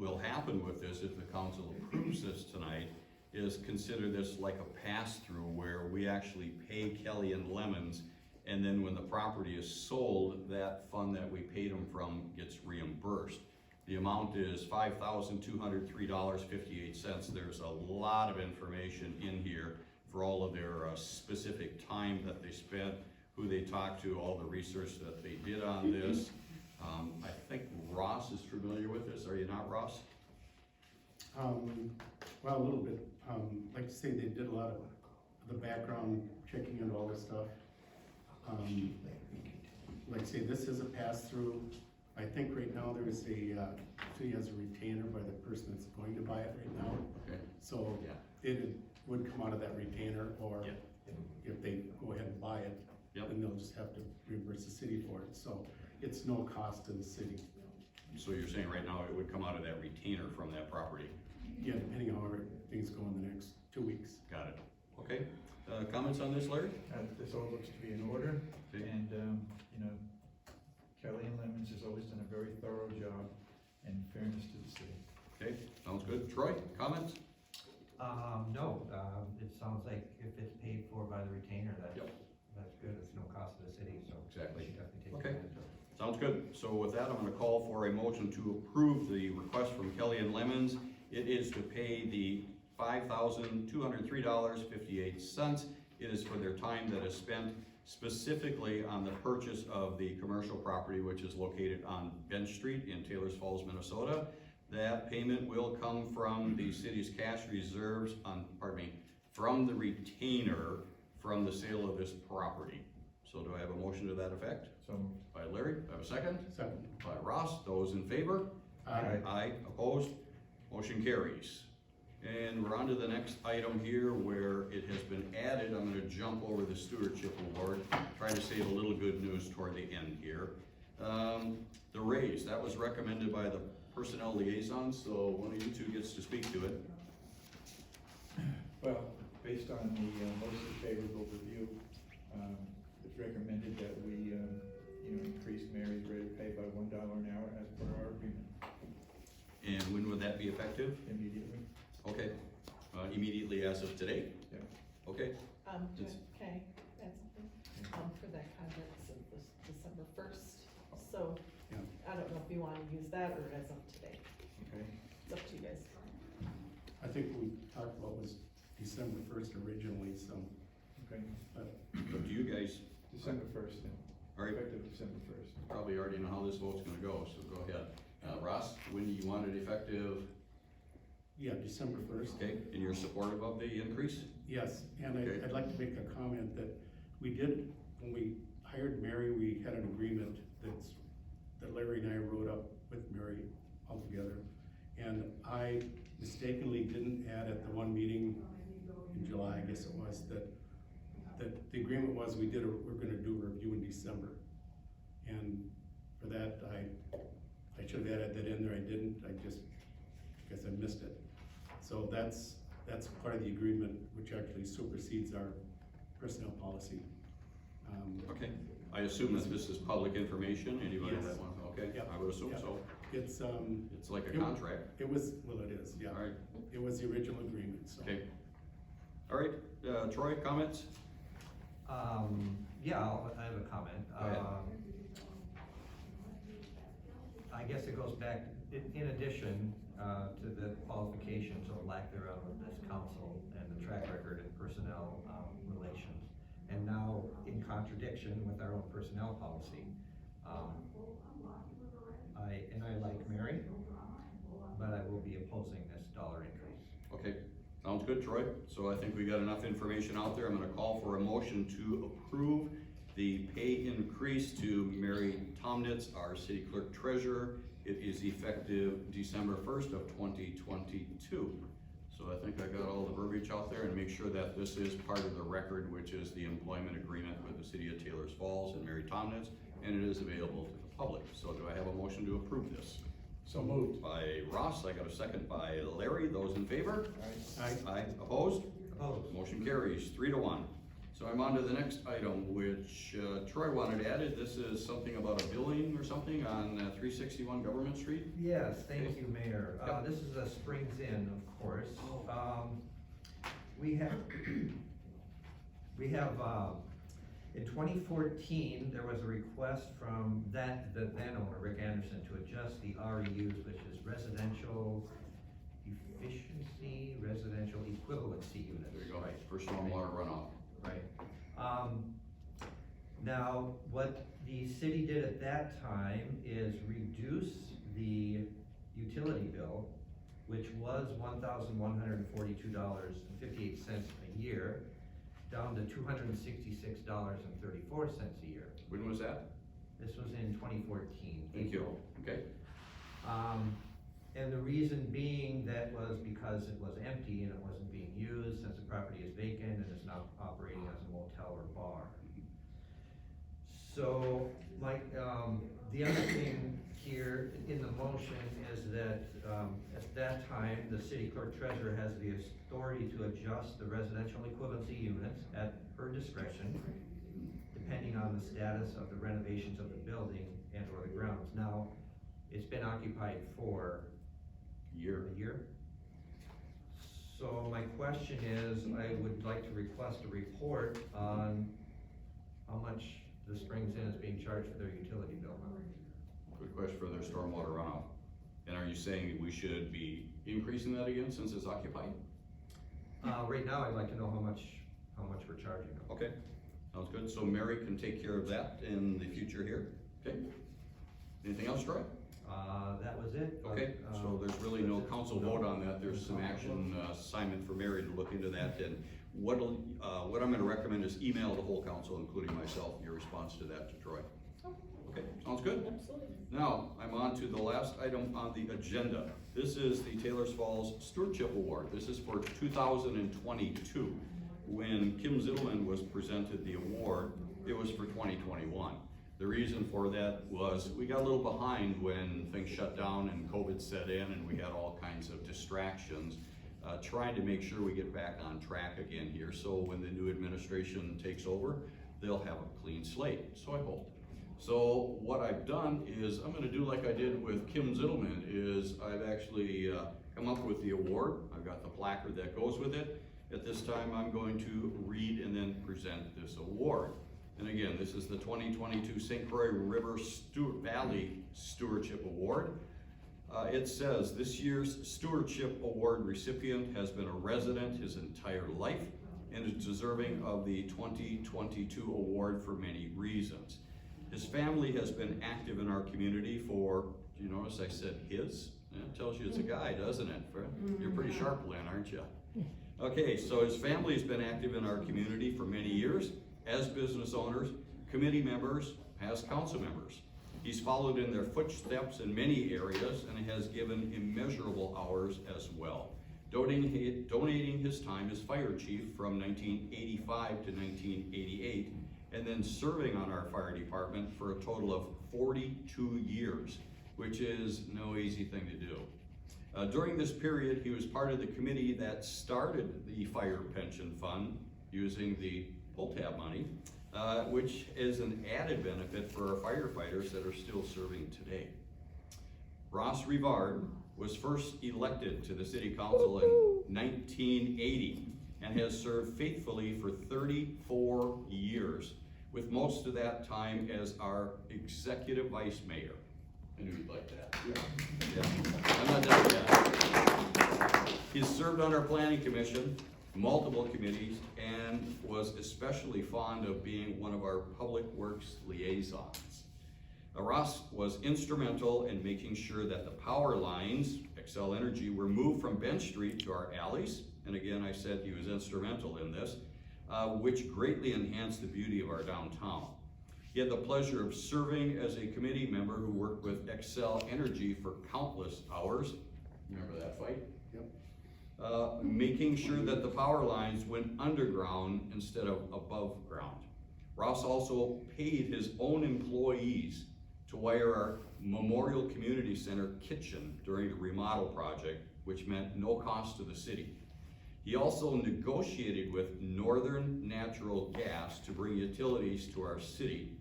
will happen with this, if the council approves this tonight, is consider this like a pass-through where we actually pay Kelly and Lemons, and then when the property is sold, that fund that we paid them from gets reimbursed. The amount is $5,203.58. There's a lot of information in here for all of their specific time that they spent, who they talked to, all the research that they did on this. I think Ross is familiar with this, are you not, Ross? Well, a little bit. Like I say, they did a lot of the background checking into all this stuff. Like I say, this is a pass-through. I think right now there is a, city has a retainer by the person that's going to buy it right now. Okay. So Yeah. it would come out of that retainer, or Yeah. if they go ahead and buy it, Yep. then they'll just have to reimburse the city for it. So it's no cost to the city. So you're saying right now it would come out of that retainer from that property? Yeah, depending on how things go in the next 2 weeks. Got it. Okay. Comments on this, Larry? This all looks to be in order, Okay. and, you know, Kelly and Lemons has always done a very thorough job in fairness to the city. Okay, sounds good. Troy, comments? No, it sounds like if it's paid for by the retainer, that's, Yep. that's good, it's no cost to the city, so. Exactly. we should definitely take Okay. advantage of it. Sounds good. So with that, I'm gonna call for a motion to approve the request from Kelly and Lemons. It is to pay the $5,203.58. It is for their time that is spent specifically on the purchase of the commercial property, which is located on Bench Street in Taylors Falls, Minnesota. That payment will come from the city's cash reserves from the retainer from the sale of this property. So do I have a motion to that effect? So moved. By Larry, do I have a second? Second. By Ross, those in favor? Aye. Aye, opposed, motion carries. And we're on to the next item here where it has been added. I'm gonna jump over the stewardship award, try to save a little good news toward the end here. The raise, that was recommended by the personnel liaison, so one of you two gets to speak to it. Well, based on the mostly favorable review, it's recommended that we, increase Mary's rate of pay by $1 an hour as per our agreement And when would that be effective? immediately. Okay, immediately as of today? Yeah. Okay, Can I add something? For that context of this December 1st, so Yeah. I don't know if you wanna use that or as of today, Okay. it's up to you guys. I think we talked about was December 1st originally, so, Okay. but do you guys December 1st, then. already Effective December 1st. probably already know how this vote's gonna go, so go ahead. Ross, when do you want it effective? yeah, December 1st. Okay, and you're supportive of the increase? Yes, and Okay. I'd like to make a comment that we did, when we hired Mary, we had an agreement that Larry and I wrote up with Mary all together. And I mistakenly didn't add at the one meeting in July, I guess it was, that the agreement was we're gonna do a review in December. And for that, I should have added that in there, I didn't, I guess I missed it. So that's part of the agreement, which actually supersedes our personnel policy. Okay, I assume that this is public information, anybody Yes. that wants, okay, Yep. I would assume Yep. so. It's, It's like a Yep. contract, it was, well, it is, yeah. alright, It was the original agreement, so. okay. Alright, Troy, comments? Yeah, I have a comment. Go ahead. I guess it goes back, in addition, to the qualifications or lack thereof of this council and the track record in personnel, relations. And now in contradiction with our own personnel policy, I like Mary, but I will be opposing this dollar increase. Okay, sounds good, Troy. So I think we got enough information out there. I'm gonna call for a motion to approve the pay increase to Mary Tomnitz, our city clerk treasurer. It is effective December 1st of 2022. So I think I got all the verbiage out there, and make sure that this is part of the record, which is the employment agreement with the city of Taylors Falls and Mary Tomnitz, and it is available to the public. So do I have a motion to approve this? So moved. By Ross, I got a second by Larry. Those in favor? Aye. I, Aye, opposed? Opposed? Motion carries 3-1. So I'm on to the next item, which Troy wanted added. This is something about a billing or something on 361 Government Street. Yes, thank you, Mayor. Yep. This is a Springs Inn, of course. Oh. We have, in 2014, there was a request from the then owner, Rick Anderson, to adjust the REUs, which is residential efficiency, residential equivalency units. There you go, Right. for stormwater runoff. Right. Now, what the city did at that time is reduce the utility bill, which was $1,142.58 a year, down to $266.34 a year. When was that? This was in 2014. Thank you. Okay. And the reason being that was because it was empty and it wasn't being used, since the property is vacant and is now operating as a motel or bar. So, Mike, the other thing here in the motion is that, at that time, the city clerk treasurer has the authority to adjust the residential equivalency units at her discretion, depending on the status of the renovations of the building and or the grounds. Now, it's been occupied for a year. So my question is, I would like to request a report on how much the Springs Inn is being charged for their utility bill. Good question for their stormwater runoff. And are you saying we should be increasing that again since it's occupied? Right now, I'd like to know how much we're charging them. Okay, sounds good. So Mary can take care of that in the future here. Okay. Anything else, Troy? That was it. Okay, so there's really no council vote on that. There's some action assignment for Mary to look into that. And what I'm gonna recommend is email the whole council, including myself, your response to that to Troy. Okay, sounds good? Absolutely. Now, I'm on to the last item on the agenda. This is the Taylor's Falls Stewardship Award. This is for 2022. When Kim Zittelman was presented the award, it was for 2021. The reason for that was we got a little behind when things shut down and COVID set in and we had all kinds of distractions, trying to make sure we get back on track again here. So when the new administration takes over, they'll have a clean slate, so I hope. So what I've done is I'm gonna do like I did with Kim Zittelman, is I've actually come up with the award. I've got the placard that goes with it. At this time, I'm going to read and then present this award. And again, this is the 2022 St. Croix River Valley Stewardship Award. It says, this year's Stewardship Award recipient has been a resident his entire life and is deserving of the 2022 award for many reasons. His family has been active in our community for, do you notice I said his? It tells you it's a guy, doesn't it? You're pretty sharp, Lynn, aren't you? Okay, so his family has been active in our community for many years, as business owners, committee members, as council members. He's followed in their footsteps in many areas and has given immeasurable hours as well, donating his time as fire chief from 1985 to 1988, and then serving on our fire department for a total of 42 years, which is no easy thing to do. During this period, he was part of the committee that started the fire pension fund using the pull tab money, which is an added benefit for our firefighters that are still serving today. Ross Rivard was first elected to the city council in 1980 and has served faithfully for 34 years, with most of that time as our executive vice mayor. I knew you'd like that. Yeah. I'm not done yet. He's served on our planning commission, multiple committees, and was especially fond of being one of our public works liaisons. Ross was instrumental in making sure that the power lines, Xcel Energy, were moved from Bench Street to our alleys. And again, I said he was instrumental in this, which greatly enhanced the beauty of our downtown. He had the pleasure of serving as a committee member who worked with Xcel Energy for countless hours. Remember that fight? Yep. Making sure that the power lines went underground instead of above ground. Ross also paid his own employees to wire our Memorial Community Center kitchen during the remodel project, which meant no cost to the city. He also negotiated with Northern Natural Gas to bring utilities to our city,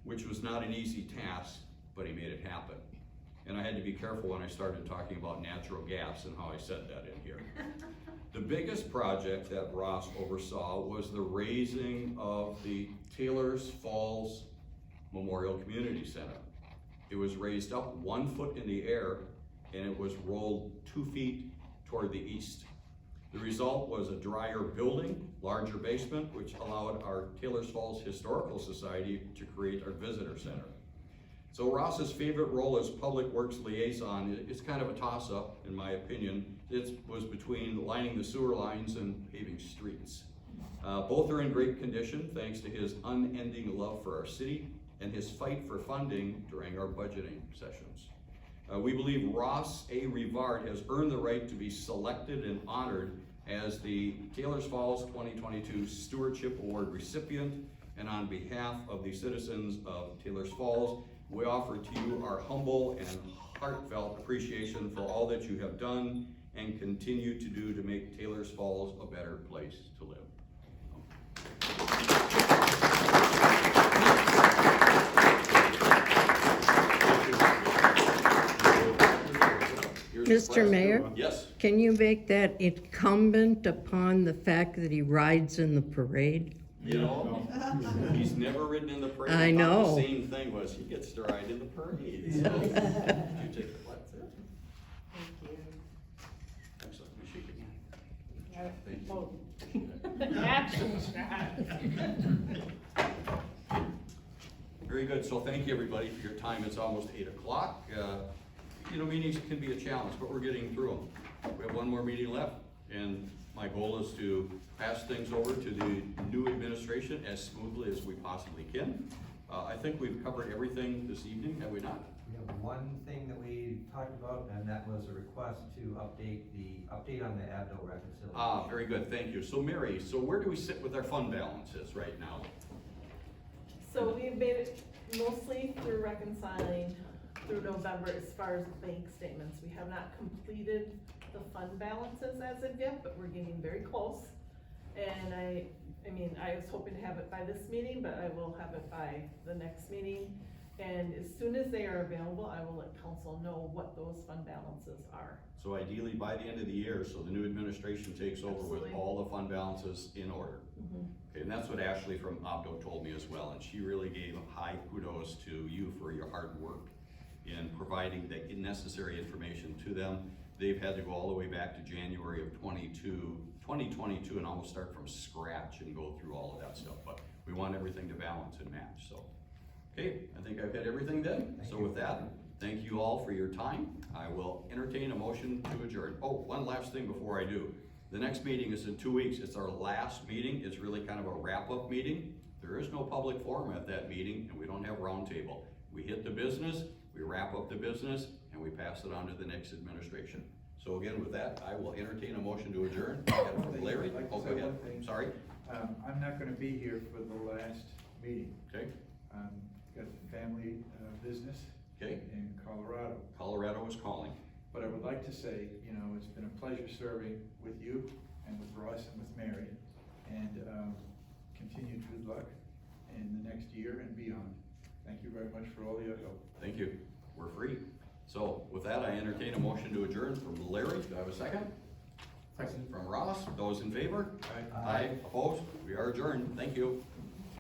which was not an easy task, but he made it happen. And I had to be careful when I started talking about natural gas and how I said that in here. The biggest project that Ross oversaw was the raising of the Taylor's Falls Memorial Community Center. It was raised up 1 foot in the air and it was rolled 2 feet toward the east. The result was a drier building, larger basement, which allowed our Taylor's Falls Historical Society to create our visitor center. So Ross's favorite role as Public Works Liaison is kind of a toss-up, in my opinion. It was between lining the sewer lines and paving streets. Both are in great condition thanks to his unending love for our city and his fight for funding during our budgeting sessions. We believe Ross A. Rivard has earned the right to be selected and honored as the Taylor's Falls 2022 Stewardship Award recipient, and on behalf of the citizens of Taylor's Falls, we offer to you our humble and heartfelt appreciation for all that you have done and continue to do to make Taylor's Falls a better place to live. Mr. Mayor, Yes. can you make that incumbent upon the fact that he rides in the parade? You know, he's never ridden in the parade. I thought know. The same thing was, he gets to ride in the parade. So, did you take the flag? Thank you. Excellent, let me shake your hand. Thank you. Oh. Action shot. Very good, so thank you everybody for your time. It's almost 8 o'clock. You know, meetings can be a challenge, but we're getting through them. We have one more meeting left, and my goal is to pass things over to the new administration as smoothly as we possibly can. I think we've covered everything this evening, have we not? We have one thing that we talked about, and that was a request to update on the ADO reconciliation. Ah, very good, thank you. So Mary, so where do we sit with our fund balances right now? So we've made it mostly through reconciling through November as far as bank statements. We have not completed the fund balances as of yet, but we're getting very close. And I was hoping to have it by this meeting, but I will have it by the next meeting. And as soon as they are available, I will let council know what those fund balances are. So ideally by the end of the year, so the new administration takes over with Absolutely. all the fund balances in order. Mhm. Okay, and that's what Ashley from Opto told me as well, and she really gave high kudos to you for your hard work in providing the necessary information to them. They've had to go all the way back to January of 2022 and almost start from scratch and go through all of that stuff, but we want everything to balance and match, so. Okay, I think I've had everything then, so with that, thank you all for your time. I will entertain a motion to adjourn. Oh, one last thing before I do. The next meeting is in 2 weeks. It's our last meeting. It's really kind of a wrap-up meeting. There is no public forum at that meeting, and we don't have roundtable. We hit the business, we wrap up the business, and we pass it on to the next administration. So again, with that, I will entertain a motion to adjourn. Larry, I'd like to oh, go say ahead. one thing. Sorry. I'm not gonna be here for the last meeting. Okay, Got family, business okay. in Colorado. Colorado is calling. But I would like to say, you know, it's been a pleasure serving with you and with Ross and with Mary. And, continued good luck in the next year and beyond. Thank you very much for all your help. Thank you. We're free. So with that, I entertain a motion to adjourn from Larry. Do I have a second? Second. From Ross. Those in favor? Aye. Aye. Opposed? We are adjourned. Thank you.